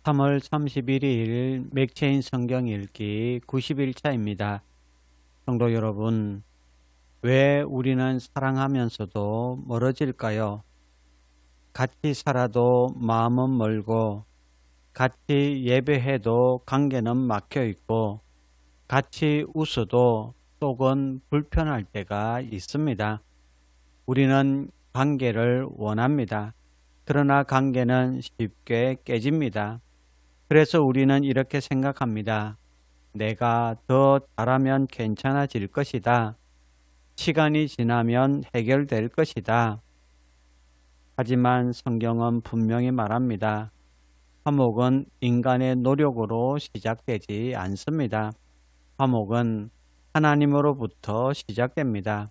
3월 31일 맥체인 성경 읽기 90일차입니다. 성도 여러분, 왜 우리는 사랑하면서도 멀어질까요? 같이 살아도 마음은 멀고, 같이 예배해도 관계는 막혀 있고, 같이 웃어도 속은 불편할 때가 있습니다. 우리는 관계를 원합니다. 그러나 관계는 쉽게 깨집니다. 그래서 우리는 이렇게 생각합니다. 내가 더 잘하면 괜찮아질 것이다. 시간이 지나면 해결될 것이다. 하지만 성경은 분명히 말합니다. 화목은 인간의 노력으로 시작되지 않습니다. 화목은 하나님으로부터 시작됩니다.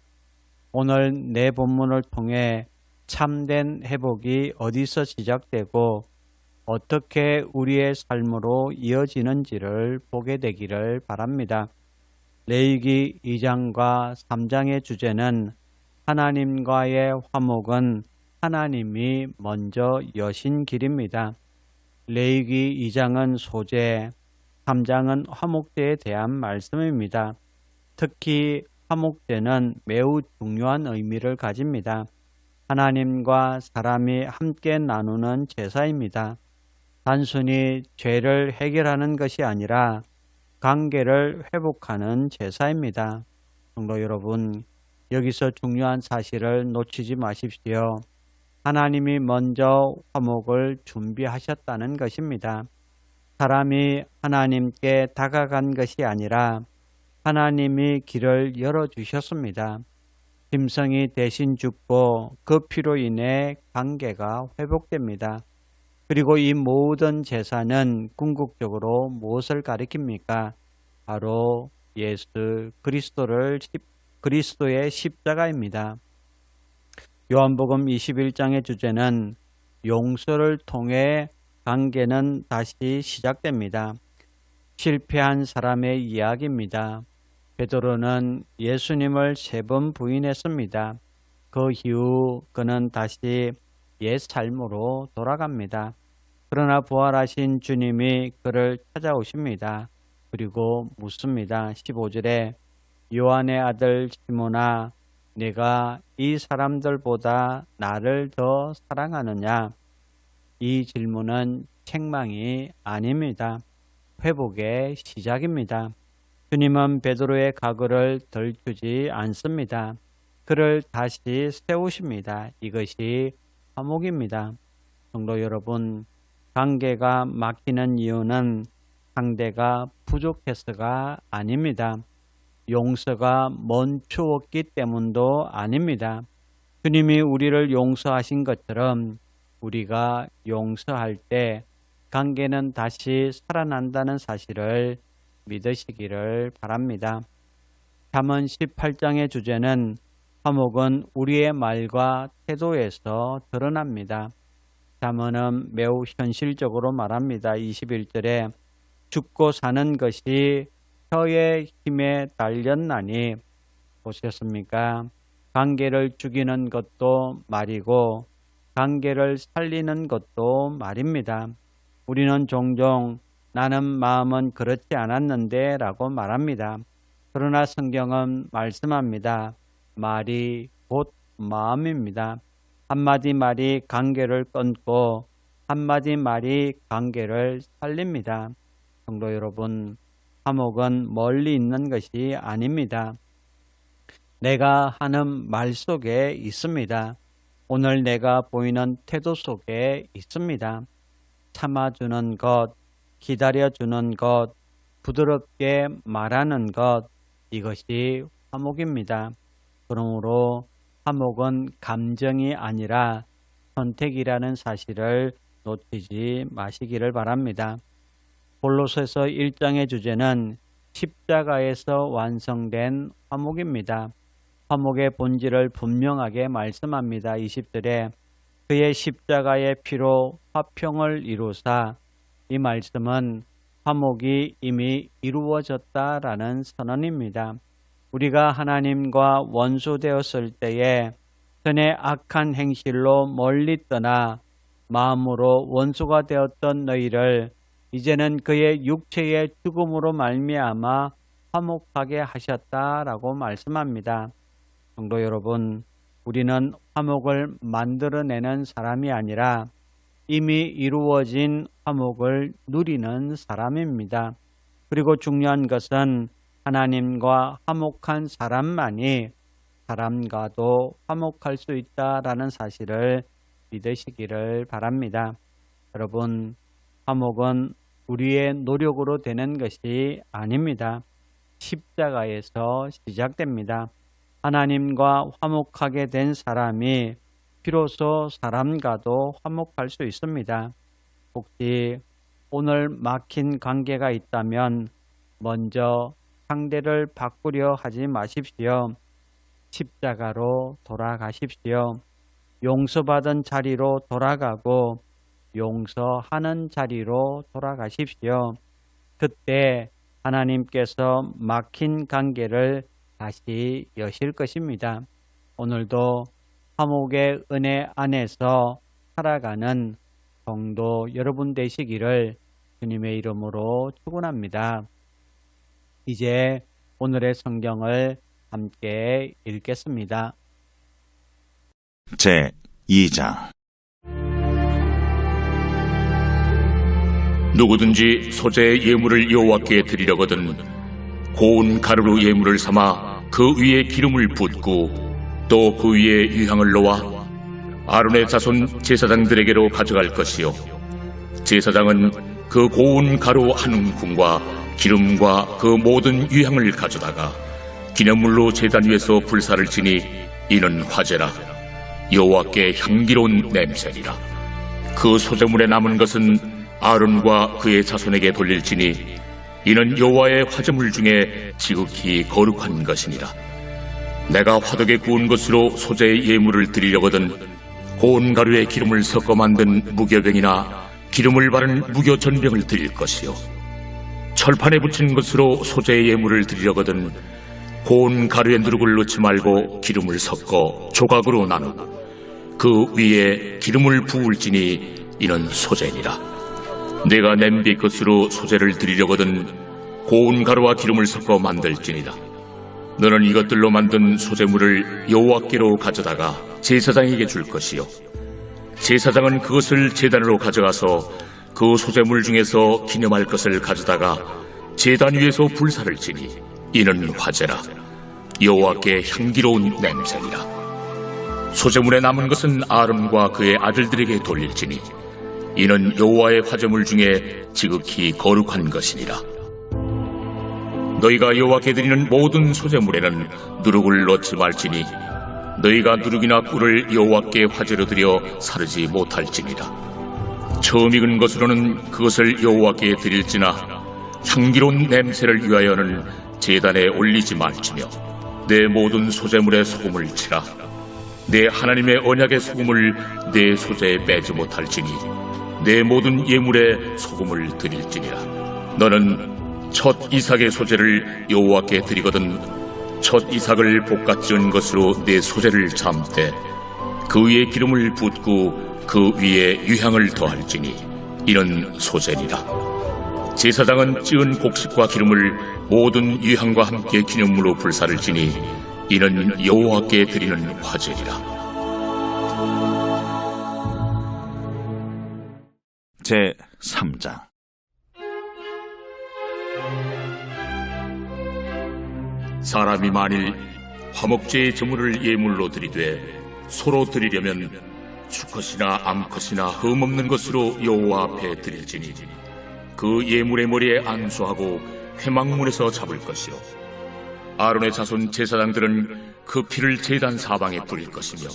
오늘 내 본문을 통해 참된 회복이 어디서 시작되고 어떻게 우리의 삶으로 이어지는지를 보게 되기를 바랍니다. 레위기 2장과 3장의 주제는 하나님과의 화목은 하나님이 먼저 여신 길입니다. 레위기 2장은 소재, 3장은 화목제에 대한 말씀입니다. 특히 화목제는 매우 중요한 의미를 가집니다. 하나님과 사람이 함께 나누는 제사입니다. 단순히 죄를 해결하는 것이 아니라 관계를 회복하는 제사입니다. 성도 여러분, 여기서 중요한 사실을 놓치지 마십시오. 하나님이 먼저 화목을 준비하셨다는 것입니다. 사람이 하나님께 다가간 것이 아니라 하나님이 길을 열어주셨습니다. 짐승이 대신 죽고 그 피로 인해 관계가 회복됩니다. 그리고 이 모든 제사는 궁극적으로 무엇을 가리킵니까? 바로 예수 그리스도의 십자가입니다. 요한복음 21장의 주제는 용서를 통해 관계는 다시 시작됩니다. 실패한 사람의 이야기입니다. 베드로는 예수님을 3번 부인했습니다. 그 이후 그는 다시 옛 삶으로 돌아갑니다. 그러나 부활하신 주님이 그를 찾아오십니다. 그리고 묻습니다. 15절에 요한의 아들 시몬아, 내가 이 사람들보다 나를 더 사랑하느냐? 이 질문은 책망이 아닙니다. 회복의 시작입니다. 주님은 베드로의 각오를 덜주지 않습니다. 그를 다시 세우십니다. 이것이 화목입니다. 성도 여러분, 관계가 막히는 이유는 상대가 부족해서가 아닙니다. 용서가 멈추었기 때문도 아닙니다. 주님이 우리를 용서하신 것처럼 우리가 용서할 때 관계는 다시 살아난다는 사실을 믿으시기를 바랍니다. 잠언 18장의 주제는 화목은 우리의 말과 태도에서 드러납니다. 잠언은 매우 현실적으로 말합니다. 21절에 죽고 사는 것이 혀의 힘에 달렸나니, 보셨습니까? 관계를 죽이는 것도 말이고 관계를 살리는 것도 말입니다. 우리는 종종 나는 마음은 그렇지 않았는데 라고 말합니다. 그러나 성경은 말씀합니다. 말이 곧 마음입니다. 한마디 말이 관계를 끊고 한마디 말이 관계를 살립니다. 성도 여러분, 화목은 멀리 있는 것이 아닙니다. 내가 하는 말 속에 있습니다. 오늘 내가 보이는 태도 속에 있습니다. 참아주는 것, 기다려주는 것, 부드럽게 말하는 것, 이것이 화목입니다. 그러므로 화목은 감정이 아니라 선택이라는 사실을 놓치지 마시기를 바랍니다. 골로새서 1장의 주제는 십자가에서 완성된 화목입니다. 화목의 본질을 분명하게 말씀합니다. 20절에 그의 십자가의 피로 화평을 이루사, 이 말씀은 화목이 이미 이루어졌다라는 선언입니다. 우리가 하나님과 원수되었을 때에 전에 악한 행실로 멀리 떠나 마음으로 원수가 되었던 너희를 이제는 그의 육체의 죽음으로 말미암아 화목하게 하셨다라고 말씀합니다. 성도 여러분, 우리는 화목을 만들어내는 사람이 아니라 이미 이루어진 화목을 누리는 사람입니다. 그리고 중요한 것은 하나님과 화목한 사람만이 사람과도 화목할 수 있다라는 사실을 믿으시기를 바랍니다. 여러분, 화목은 우리의 노력으로 되는 것이 아닙니다. 십자가에서 시작됩니다. 하나님과 화목하게 된 사람이 비로소 사람과도 화목할 수 있습니다. 혹시 오늘 막힌 관계가 있다면 먼저 상대를 바꾸려 하지 마십시오. 십자가로 돌아가십시오. 용서받은 자리로 돌아가고 용서하는 자리로 돌아가십시오. 그때 하나님께서 막힌 관계를 다시 여실 것입니다. 오늘도 화목의 은혜 안에서 살아가는 성도 여러분 되시기를 주님의 이름으로 축원합니다. 이제 오늘의 성경을 함께 읽겠습니다. 제 2장. 누구든지 소재의 예물을 여호와께 드리려거든 고운 가루로 예물을 삼아 그 위에 기름을 붓고 또 그 위에 유향을 놓아 아론의 자손 제사장들에게로 가져갈 것이요 제사장은 그 고운 가루 한 움큼과 기름과 그 모든 유향을 가져다가 기념물로 제단 위에서 불사를 지니 이는 화제라 여호와께 향기로운 냄새니라. 그 소재물에 남은 것은 아론과 그의 자손에게 돌릴지니 이는 여호와의 화제물 중에 지극히 거룩한 것이니라. 내가 화덕에 구운 것으로 소재의 예물을 드리려거든 고운 가루에 기름을 섞어 만든 무교병이나 기름을 바른 무교전병을 드릴 것이요 철판에 붙인 것으로 소재의 예물을 드리려거든 고운 가루에 누룩을 넣지 말고 기름을 섞어 조각으로 나누고 그 위에 기름을 부을지니 이는 소재니라. 내가 냄비 것으로 소재를 드리려거든 고운 가루와 기름을 섞어 만들지니라. 너는 이것들로 만든 소재물을 여호와께로 가져다가 제사장에게 줄 것이요 제사장은 그것을 제단으로 가져가서 그 소재물 중에서 기념할 것을 가져다가 제단 위에서 불사를 지니 이는 화제라 여호와께 향기로운 냄새니라. 소재물에 남은 것은 아론과 그의 아들들에게 돌릴지니 이는 여호와의 화제물 중에 지극히 거룩한 것이니라. 너희가 여호와께 드리는 모든 소재물에는 누룩을 넣지 말지니 너희가 누룩이나 꿀을 여호와께 화제로 드려 사르지 못할지니라. 처음 익은 것으로는 그것을 여호와께 드릴지나 향기로운 냄새를 위하여는 제단에 올리지 말지며 내 모든 소재물에 소금을 치라. 내 하나님의 언약의 소금을 내 소재에 빼지 못할지니 내 모든 예물에 소금을 드릴지니라. 너는 첫 이삭의 소재를 여호와께 드리거든 첫 이삭을 볶아 찌은 것으로 내 소재를 삶되 그 위에 기름을 붓고 그 위에 유향을 더할지니 이는 소재니라. 제사장은 찌은 곡식과 기름을 모든 유향과 함께 기념물로 불사를 지니 이는 여호와께 드리는 화제니라. 제 3장. 사람이 만일 화목제의 제물을 예물로 드리되 소로 드리려면 수컷이나 암컷이나 흠없는 것으로 여호와 앞에 드릴지니 그 예물의 머리에 안수하고 회막문에서 잡을 것이요 아론의 자손 제사장들은 그 피를 제단 사방에 뿌릴 것이며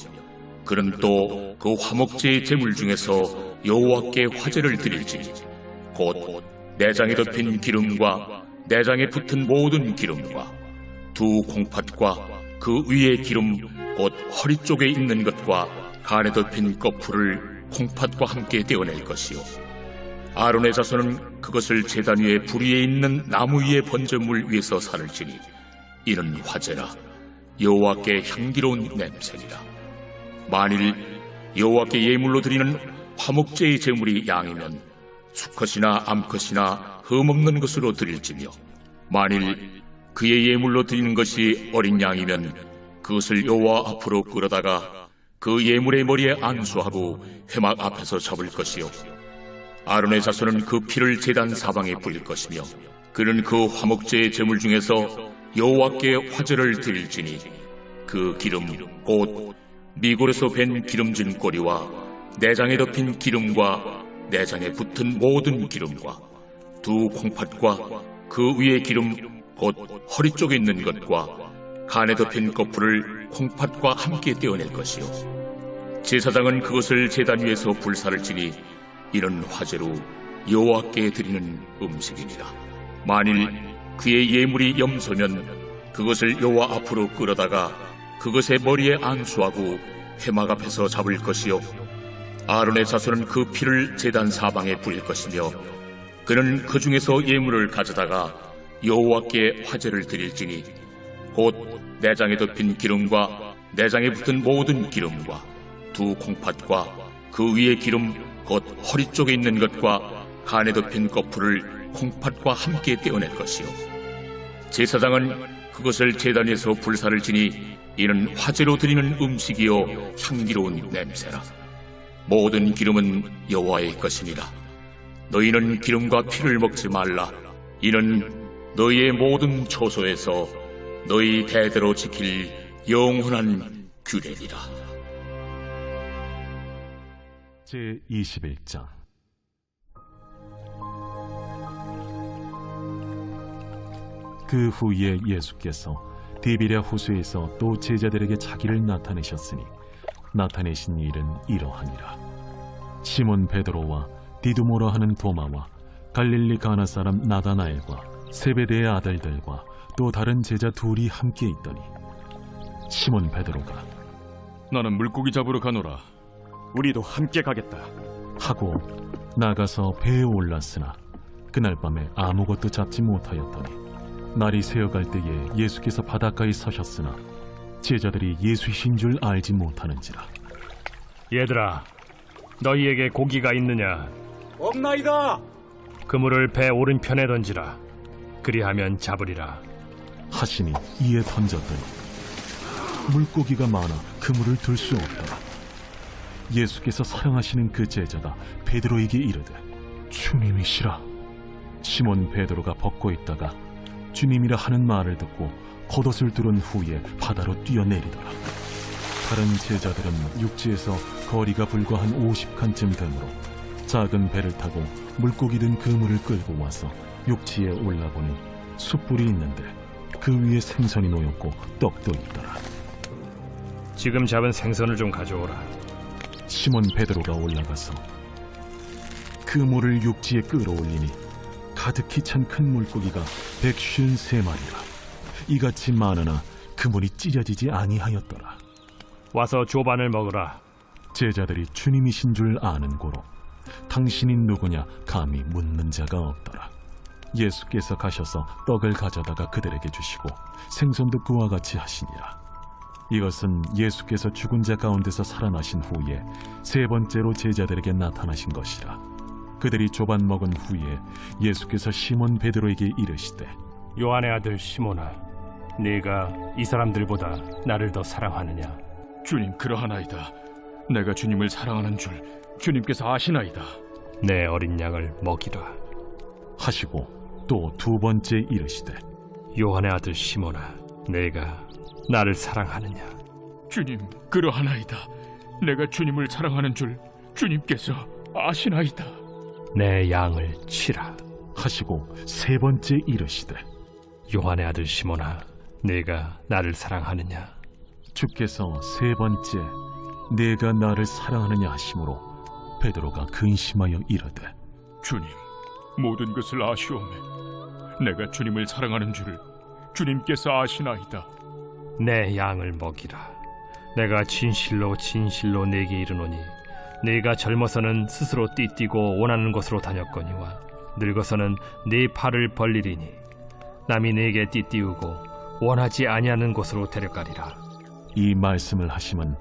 그는 또 그 화목제의 제물 중에서 여호와께 화제를 드릴지니 곧 내장에 덮인 기름과 내장에 붙은 모든 기름과 두 콩팥과 그 위에 기름 곧 허리 쪽에 있는 것과 간에 덮인 거풀을 콩팥과 함께 떼어낼 것이요 아론의 자손은 그것을 제단 위에 불 위에 있는 나무 위에 번제물 위에서 살을지니 이는 화제라 여호와께 향기로운 냄새니라. 만일 여호와께 예물로 드리는 화목제의 제물이 양이면 수컷이나 암컷이나 흠없는 것으로 드릴지며 만일 그의 예물로 드리는 것이 어린 양이면 그것을 여호와 앞으로 끌어다가 그 예물의 머리에 안수하고 회막 앞에서 잡을 것이요 아론의 자손은 그 피를 제단 사방에 뿌릴 것이며 그는 그 화목제의 제물 중에서 여호와께 화제를 드릴지니 그 기름 곧 미골에서 밴 기름진 꼬리와 내장에 덮인 기름과 내장에 붙은 모든 기름과 두 콩팥과 그 위에 기름 곧 허리 쪽에 있는 것과 간에 덮인 거풀을 콩팥과 함께 떼어낼 것이요 제사장은 그것을 제단 위에서 불사를 지니 이런 화제로 여호와께 드리는 음식이니라. 만일 그의 예물이 염소면 그것을 여호와 앞으로 끌어다가 그것의 머리에 안수하고 회막 앞에서 잡을 것이요 아론의 자손은 그 피를 제단 사방에 뿌릴 것이며 그는 그 중에서 예물을 가져다가 여호와께 화제를 드릴지니 곧 내장에 덮인 기름과 내장에 붙은 모든 기름과 두 콩팥과 그 위에 기름 곧 허리 쪽에 있는 것과 간에 덮인 거풀을 콩팥과 함께 떼어낼 것이요 제사장은 그것을 제단 위에서 불사를 지니 이는 화제로 드리는 음식이요 향기로운 냄새라. 모든 기름은 여호와의 것이니라. 너희는 기름과 피를 먹지 말라. 이는 너희의 모든 처소에서 너희 대대로 지킬 영원한 규례니라. 제21장 그 후에 예수께서 디비랴 호수에서 또 제자들에게 자기를 나타내셨으니 나타내신 일은 이러하니라. 시몬 베드로와 디두모라 하는 도마와 갈릴리 가나 사람 나다나엘과 세베대의 아들들과 또 다른 제자 둘이 함께 있더니 시몬 베드로가 나는 물고기 잡으러 가노라. 우리도 함께 가겠다. 하고 나가서 배에 올랐으나 그날 밤에 아무것도 잡지 못하였더니 날이 새어갈 때에 예수께서 바닷가에 서셨으나 제자들이 예수이신 줄 알지 못하는지라. 얘들아, 너희에게 고기가 있느냐? 없나이다. 그물을 배 오른편에 던지라. 그리하면 잡으리라. 하시니 이에 던졌더니 물고기가 많아 그물을 들 수 없더라. 예수께서 사랑하시는 그 제자가 베드로에게 이르되 주님이시라. 시몬 베드로가 벗고 있다가 주님이라 하는 말을 듣고 겉옷을 두른 후에 바다로 뛰어내리더라. 다른 제자들은 육지에서 거리가 불과 한 50칸쯤 되므로 작은 배를 타고 물고기 든 그물을 끌고 와서 육지에 올라보니 숯불이 있는데 그 위에 생선이 놓였고 떡도 있더라. 지금 잡은 생선을 좀 가져오라. 시몬 베드로가 올라가서 그물을 육지에 끌어올리니 가득히 찬 큰 물고기가 153마리라. 이같이 많으나 그물이 찢어지지 아니하였더라. 와서 조반을 먹으라. 제자들이 주님이신 줄 아는 고로 당신이 누구냐 감히 묻는 자가 없더라. 예수께서 가셔서 떡을 가져다가 그들에게 주시고 생선도 그와 같이 하시니라. 이것은 예수께서 죽은 자 가운데서 살아나신 후에 세 번째로 제자들에게 나타나신 것이라. 그들이 조반 먹은 후에 예수께서 시몬 베드로에게 이르시되 요한의 아들 시몬아, 네가 이 사람들보다 나를 더 사랑하느냐? 주님, 그러하나이다. 내가 주님을 사랑하는 줄 주님께서 아시나이다. 내 어린 양을 먹이라. 하시고 또 두 번째 이르시되 요한의 아들 시몬아, 네가 나를 사랑하느냐? 주님, 그러하나이다. 내가 주님을 사랑하는 줄 주님께서 아시나이다. 내 양을 치라. 하시고 세 번째 이르시되 요한의 아들 시몬아, 네가 나를 사랑하느냐? 주께서 세 번째 내가 나를 사랑하느냐 하심으로 베드로가 근심하여 이르되 주님, 모든 것을 아시오매. 내가 주님을 사랑하는 줄을 주님께서 아시나이다. 내 양을 먹이라. 내가 진실로 진실로 네게 이르노니 네가 젊어서는 스스로 띠뛰고 원하는 곳으로 다녔거니와 늙어서는 네 팔을 벌리리니 남이 네게 띠띠우고 원하지 아니하는 곳으로 데려가리라. 이 말씀을 하심은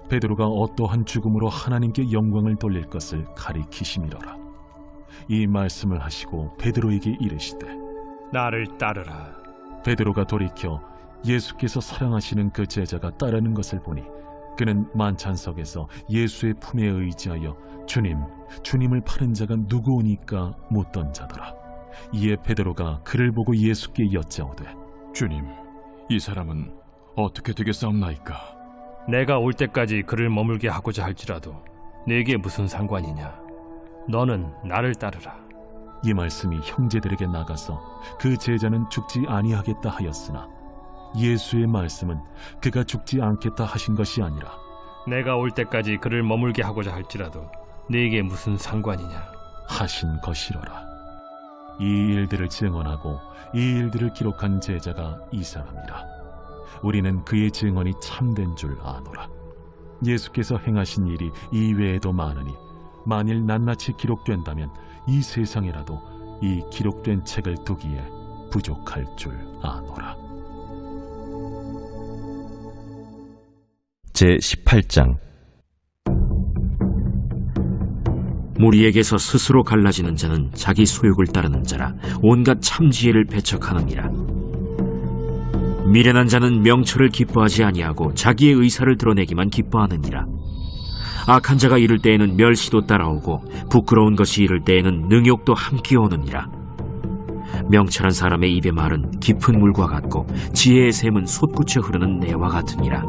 베드로가 어떠한 죽음으로 하나님께 영광을 돌릴 것을 가리키심이로라. 이 말씀을 하시고 베드로에게 이르시되 나를 따르라. 베드로가 돌이켜 예수께서 사랑하시는 그 제자가 따르는 것을 보니 그는 만찬석에서 예수의 품에 의지하여 주님을 파는 자가 누구오니까 묻던 자더라. 이에 베드로가 그를 보고 예수께 여짜오되 주님, 이 사람은 어떻게 되겠사옵나이까? 내가 올 때까지 그를 머물게 하고자 할지라도 내게 무슨 상관이냐? 너는 나를 따르라. 이 말씀이 형제들에게 나가서 그 제자는 죽지 아니하겠다 하였으나 예수의 말씀은 그가 죽지 않겠다 하신 것이 아니라 내가 올 때까지 그를 머물게 하고자 할지라도 내게 무슨 상관이냐? 하신 것이로라. 이 일들을 증언하고 이 일들을 기록한 제자가 이 사람이라. 우리는 그의 증언이 참된 줄 아노라. 예수께서 행하신 일이 이 외에도 많으니 만일 낱낱이 기록된다면 이 세상에라도 이 기록된 책을 두기에 부족할 줄 아노라. 제18장 무리에게서 스스로 갈라지는 자는 자기 소욕을 따르는 자라 온갖 참지혜를 배척하느니라. 미련한 자는 명철을 기뻐하지 아니하고 자기의 의사를 드러내기만 기뻐하느니라. 악한 자가 이를 때에는 멸시도 따라오고 부끄러운 것이 이를 때에는 능욕도 함께 오느니라. 명철한 사람의 입의 말은 깊은 물과 같고 지혜의 샘은 솟구쳐 흐르는 내와 같으니라.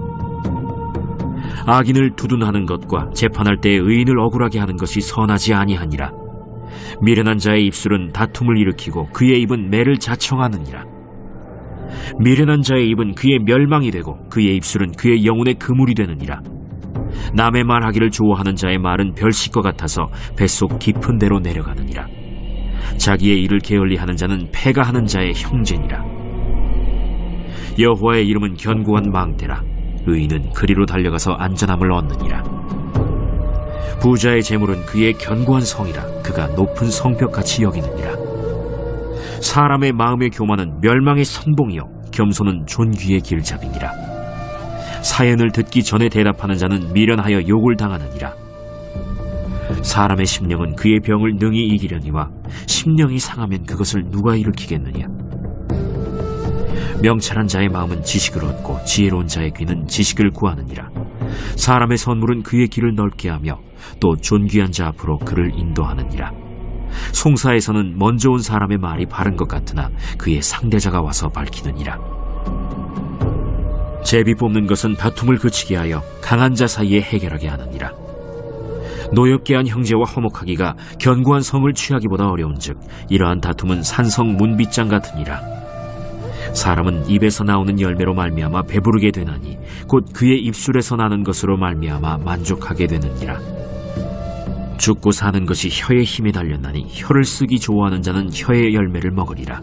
악인을 두둔하는 것과 재판할 때에 의인을 억울하게 하는 것이 선하지 아니하니라. 미련한 자의 입술은 다툼을 일으키고 그의 입은 매를 자청하느니라. 미련한 자의 입은 그의 멸망이 되고 그의 입술은 그의 영혼의 그물이 되느니라. 남의 말하기를 좋아하는 자의 말은 별식과 같아서 뱃속 깊은 데로 내려가느니라. 자기의 일을 게을리하는 자는 패가 하는 자의 형제니라. 여호와의 이름은 견고한 망대라. 의인은 그리로 달려가서 안전함을 얻느니라. 부자의 재물은 그의 견고한 성이라. 그가 높은 성벽같이 여기느니라. 사람의 마음의 교만은 멸망의 선봉이요 겸손은 존귀의 길잡이니라. 사연을 듣기 전에 대답하는 자는 미련하여 욕을 당하느니라. 사람의 심령은 그의 병을 능히 이기려니와 심령이 상하면 그것을 누가 일으키겠느냐. 명철한 자의 마음은 지식을 얻고 지혜로운 자의 귀는 지식을 구하느니라. 사람의 선물은 그의 길을 넓게 하며 또 존귀한 자 앞으로 그를 인도하느니라. 송사에서는 먼저 온 사람의 말이 바른 것 같으나 그의 상대자가 와서 밝히느니라. 제비 뽑는 것은 다툼을 그치게 하여 강한 자 사이에 해결하게 하느니라. 노엽게 한 형제와 화목하기가 견고한 성을 취하기보다 어려운즉 이러한 다툼은 산성 문빗장 같으니라. 사람은 입에서 나오는 열매로 말미암아 배부르게 되나니 곧 그의 입술에서 나는 것으로 말미암아 만족하게 되느니라. 죽고 사는 것이 혀의 힘에 달렸나니 혀를 쓰기 좋아하는 자는 혀의 열매를 먹으리라.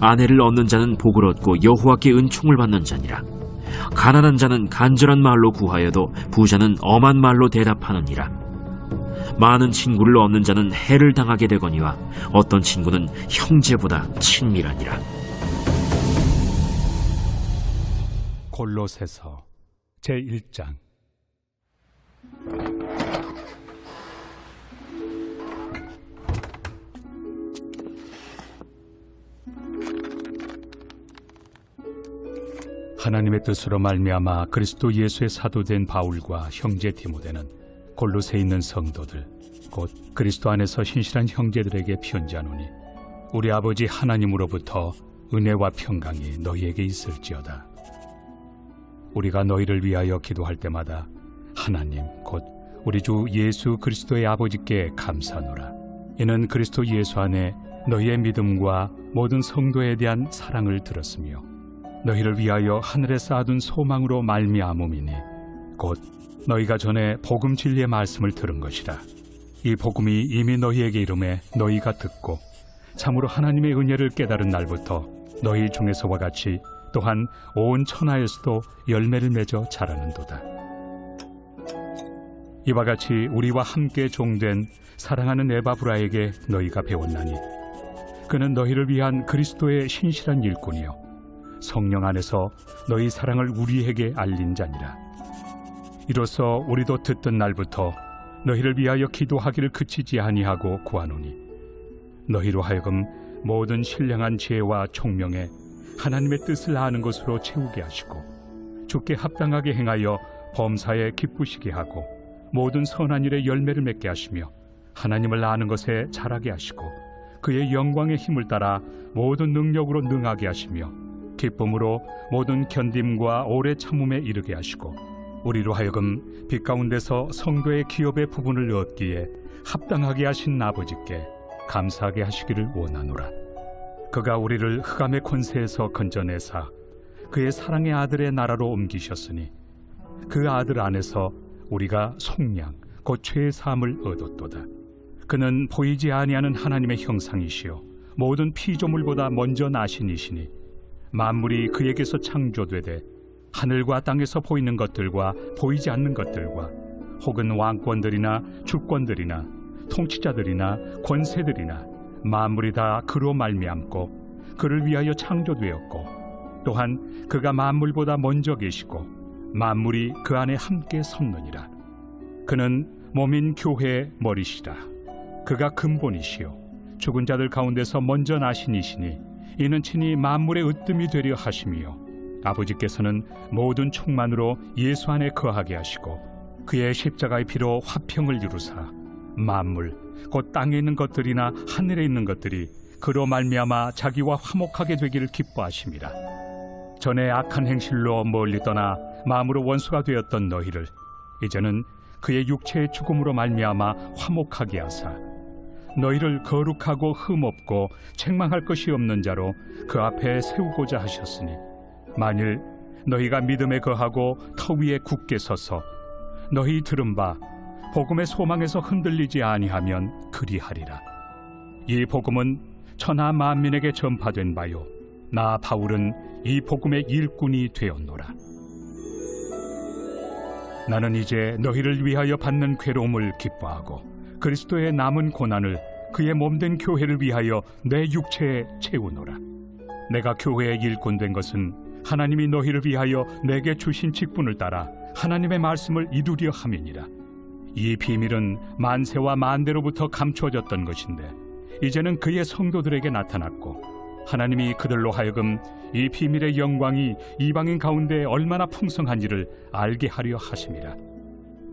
아내를 얻는 자는 복을 얻고 여호와께 은총을 받는 자니라. 가난한 자는 간절한 말로 구하여도 부자는 엄한 말로 대답하느니라. 많은 친구를 얻는 자는 해를 당하게 되거니와 어떤 친구는 형제보다 친밀하니라. 골로새서 제1장. 하나님의 뜻으로 말미암아 그리스도 예수의 사도된 바울과 형제 디모데는 골로새에 있는 성도들 곧 그리스도 안에서 신실한 형제들에게 편지하노니 우리 아버지 하나님으로부터 은혜와 평강이 너희에게 있을지어다. 우리가 너희를 위하여 기도할 때마다 하나님 곧 우리 주 예수 그리스도의 아버지께 감사하노라. 이는 그리스도 예수 안에 너희의 믿음과 모든 성도에 대한 사랑을 들었으며 너희를 위하여 하늘에 쌓아둔 소망으로 말미암음이니 곧 너희가 전에 복음 진리의 말씀을 들은 것이라. 이 복음이 이미 너희에게 이름에 너희가 듣고 참으로 하나님의 은혜를 깨달은 날부터 너희 중에서와 같이 또한 온 천하에서도 열매를 맺어 자라는도다. 이와 같이 우리와 함께 종된 사랑하는 에바브라에게 너희가 배웠나니 그는 너희를 위한 그리스도의 신실한 일꾼이요 성령 안에서 너희 사랑을 우리에게 알린 자니라. 이로써 우리도 듣던 날부터 너희를 위하여 기도하기를 그치지 아니하고 구하노니 너희로 하여금 모든 신령한 지혜와 총명에 하나님의 뜻을 아는 것으로 채우게 하시고 주께 합당하게 행하여 범사에 기쁘시게 하고 모든 선한 일에 열매를 맺게 하시며 하나님을 아는 것에 자라게 하시고 그의 영광의 힘을 따라 모든 능력으로 능하게 하시며 기쁨으로 모든 견딤과 오래 참음에 이르게 하시고 우리로 하여금 빛 가운데서 성도의 기업의 부분을 얻기에 합당하게 하신 아버지께 감사하게 하시기를 원하노라. 그가 우리를 흑암의 권세에서 건져내사 그의 사랑의 아들의 나라로 옮기셨으니 그 아들 안에서 우리가 속량 곧 죄의 사함을 얻었도다. 그는 보이지 아니하는 하나님의 형상이시요 모든 피조물보다 먼저 나신 이시니 만물이 그에게서 창조되되 하늘과 땅에서 보이는 것들과 보이지 않는 것들과 혹은 왕권들이나 주권들이나 통치자들이나 권세들이나 만물이 다 그로 말미암고 그를 위하여 창조되었고 또한 그가 만물보다 먼저 계시고 만물이 그 안에 함께 섰느니라. 그는 몸인 교회의 머리시라. 그가 근본이시요 죽은 자들 가운데서 먼저 나신 이시니 이는 친히 만물의 으뜸이 되려 하심이요 아버지께서는 모든 충만으로 예수 안에 거하게 하시고 그의 십자가의 피로 화평을 이루사 만물 곧 땅에 있는 것들이나 하늘에 있는 것들이 그로 말미암아 자기와 화목하게 되기를 기뻐하심이라. 전에 악한 행실로 멀리 떠나 마음으로 원수가 되었던 너희를 이제는 그의 육체의 죽음으로 말미암아 화목하게 하사 너희를 거룩하고 흠없고 책망할 것이 없는 자로 그 앞에 세우고자 하셨으니 만일 너희가 믿음에 거하고 터 위에 굳게 서서 너희 들은 바 복음의 소망에서 흔들리지 아니하면 그리하리라. 이 복음은 천하 만민에게 전파된 바요 나 바울은 이 복음의 일꾼이 되었노라. 나는 이제 너희를 위하여 받는 괴로움을 기뻐하고 그리스도의 남은 고난을 그의 몸된 교회를 위하여 내 육체에 채우노라. 내가 교회의 일꾼 된 것은 하나님이 너희를 위하여 내게 주신 직분을 따라 하나님의 말씀을 이루려 함이니라. 이 비밀은 만세와 만대로부터 감추어졌던 것인데 이제는 그의 성도들에게 나타났고 하나님이 그들로 하여금 이 비밀의 영광이 이방인 가운데 얼마나 풍성한지를 알게 하려 하심이라.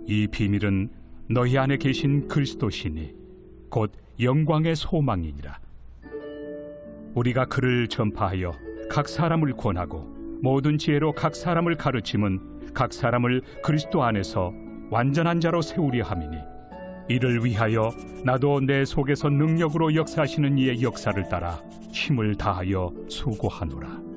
이 비밀은 너희 안에 계신 그리스도시니 곧 영광의 소망이니라. 우리가 그를 전파하여 각 사람을 권하고 모든 지혜로 각 사람을 가르침은 각 사람을 그리스도 안에서 완전한 자로 세우려 함이니 이를 위하여 나도 내 속에서 능력으로 역사하시는 이의 역사를 따라 힘을 다하여 수고하노라.